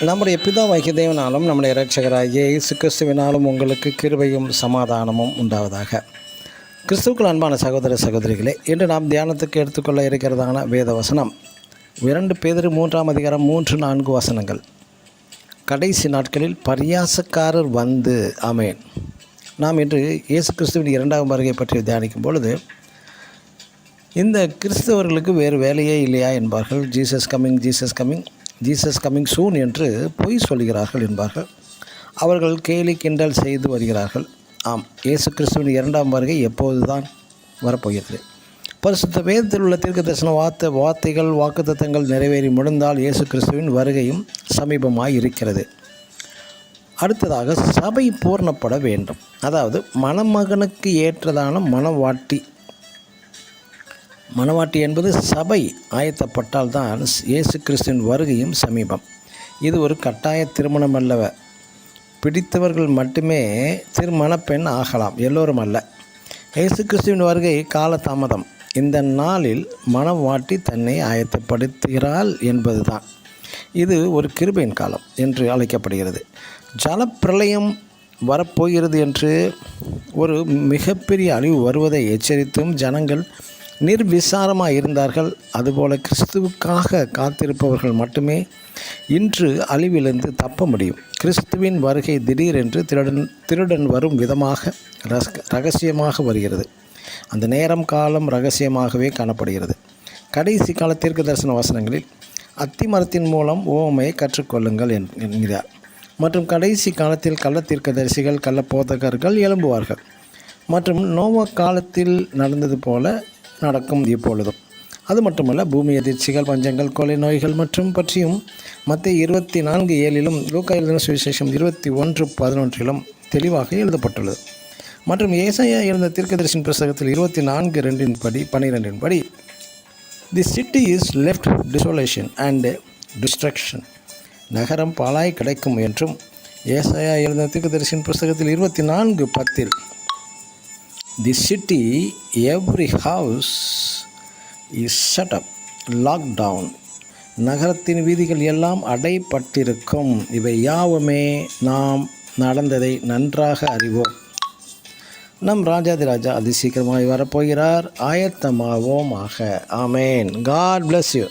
நம்முடைய பிதாவாகிய தேவனாலும் நம்முடைய இரட்சகராகிய இயேசு கிறிஸ்துவினாலும் உங்களுக்கு கிருபையும் சமாதானமும் உண்டாவதாக. கிறிஸ்துவுக்குள் அன்பான சகோதர சகோதரிகளே, இன்று நாம் தியானத்துக்கு எடுத்துக்கொள்ள இருக்கிறதான வேத வசனம் 2 பேதுரு 3ஆம் அதிகாரம் 3-4 வசனங்கள். கடைசி நாட்களில் பரியாசக்காரர் வந்து. ஆமேன். நாம் இன்று இயேசு கிறிஸ்துவின் 2ஆம் வருகை பற்றி தியானிக்கும் பொழுது, இந்த கிறிஸ்தவர்களுக்கு வேறு வேலையே இல்லையா என்பார்கள். ஜீசஸ் கம்மிங் சூன் என்று பொய் சொல்கிறார்கள் என்பார்கள். அவர்கள் கேலி கிண்டல் செய்து வருகிறார்கள். ஆம், இயேசு கிறிஸ்துவின் 2ஆம் வருகை எப்போது தான் வரப்போகிறது? பரிசுத்த வேதத்தில் உள்ள தீர்க்கதரிசன வார்த்தைகள் வாக்குத்தத்தங்கள் நிறைவேறி முடிந்தால் இயேசு கிறிஸ்துவின் வருகையும் சமீபமாய் இருக்கிறது. அடுத்ததாக சபை பூர்ணப்பட வேண்டும். அதாவது மணமகனுக்கு ஏற்றதான மணவாட்டி என்பது சபை ஆயத்தப்பட்டால் தான் இயேசு கிறிஸ்துவின் வருகையும் சமீபம். இது ஒரு கட்டாய திருமணம் அல்லவ. பிடித்தவர்கள் மட்டுமே திருமண பெண் ஆகலாம், எல்லோரும் அல்ல. இயேசு கிறிஸ்துவின் வருகை காலதாமதம். இந்த நாளில் மணவாட்டி தன்னை ஆயத்தப்படுத்துகிறாள் என்பதுதான். இது ஒரு கிருபையின் காலம் என்று அழைக்கப்படுகிறது. ஜலப்பிரளயம் வரப்போகிறது என்று ஒரு மிகப்பெரிய அழிவு வருவதை எச்சரித்தும் ஜனங்கள் நிர்விசாரமாக இருந்தார்கள். அதுபோல கிறிஸ்துவுக்காக காத்திருப்பவர்கள் மட்டுமே இன்று அழிவிலிருந்து தப்ப முடியும். கிறிஸ்துவின் வருகை திடீரென்று திருடன் வரும் விதமாக ரகசியமாக வருகிறது. அந்த நேரம் காலம் ரகசியமாகவே காணப்படுகிறது. கடைசி கால தீர்க்கதரிசன வசனங்களில் அத்திமரத்தின் மூலம் உவமையை கற்றுக்கொள்ளுங்கள் என்கிறார். மற்றும் கடைசி காலத்தில் கள்ள தீர்க்கதரிசிகள் கள்ள போதகர்கள் எழும்புவார்கள். மற்றும் நோவா காலத்தில் நடந்தது போல நடக்கும் இப்பொழுதும். அது மட்டுமல்ல, பூமி அதிர்ச்சிகள், பஞ்சங்கள், கொலை நோய்கள் மற்றும் பற்றியும் மத்தேயு 24:7 லூக்கா எழுதின சுவிசேஷம் 21:11 தெளிவாக எழுதப்பட்டுள்ளது. மற்றும் ஏசாயா எழுந்த தீர்க்கதரிசியின் புத்தகத்தில் 24:12 படி the city is left desolation and destruction, நகரம் பாழாய் கிடைக்கும் என்றும் ஏசாயா எழுந்த தீர்க்கதரிசியின் புத்தகத்தில் 24:10 the city every house is shut up lock down, நகரத்தின் வீதிகள் எல்லாம் அடைப்பட்டிருக்கும். இவை யாவுமே நாம் நடந்ததை நன்றாக அறிவோம். நம் ராஜாதிராஜா அதி சீக்கிரமாய் வரப்போகிறார். ஆயத்தமாவோமாக. ஆமேன். God bless you.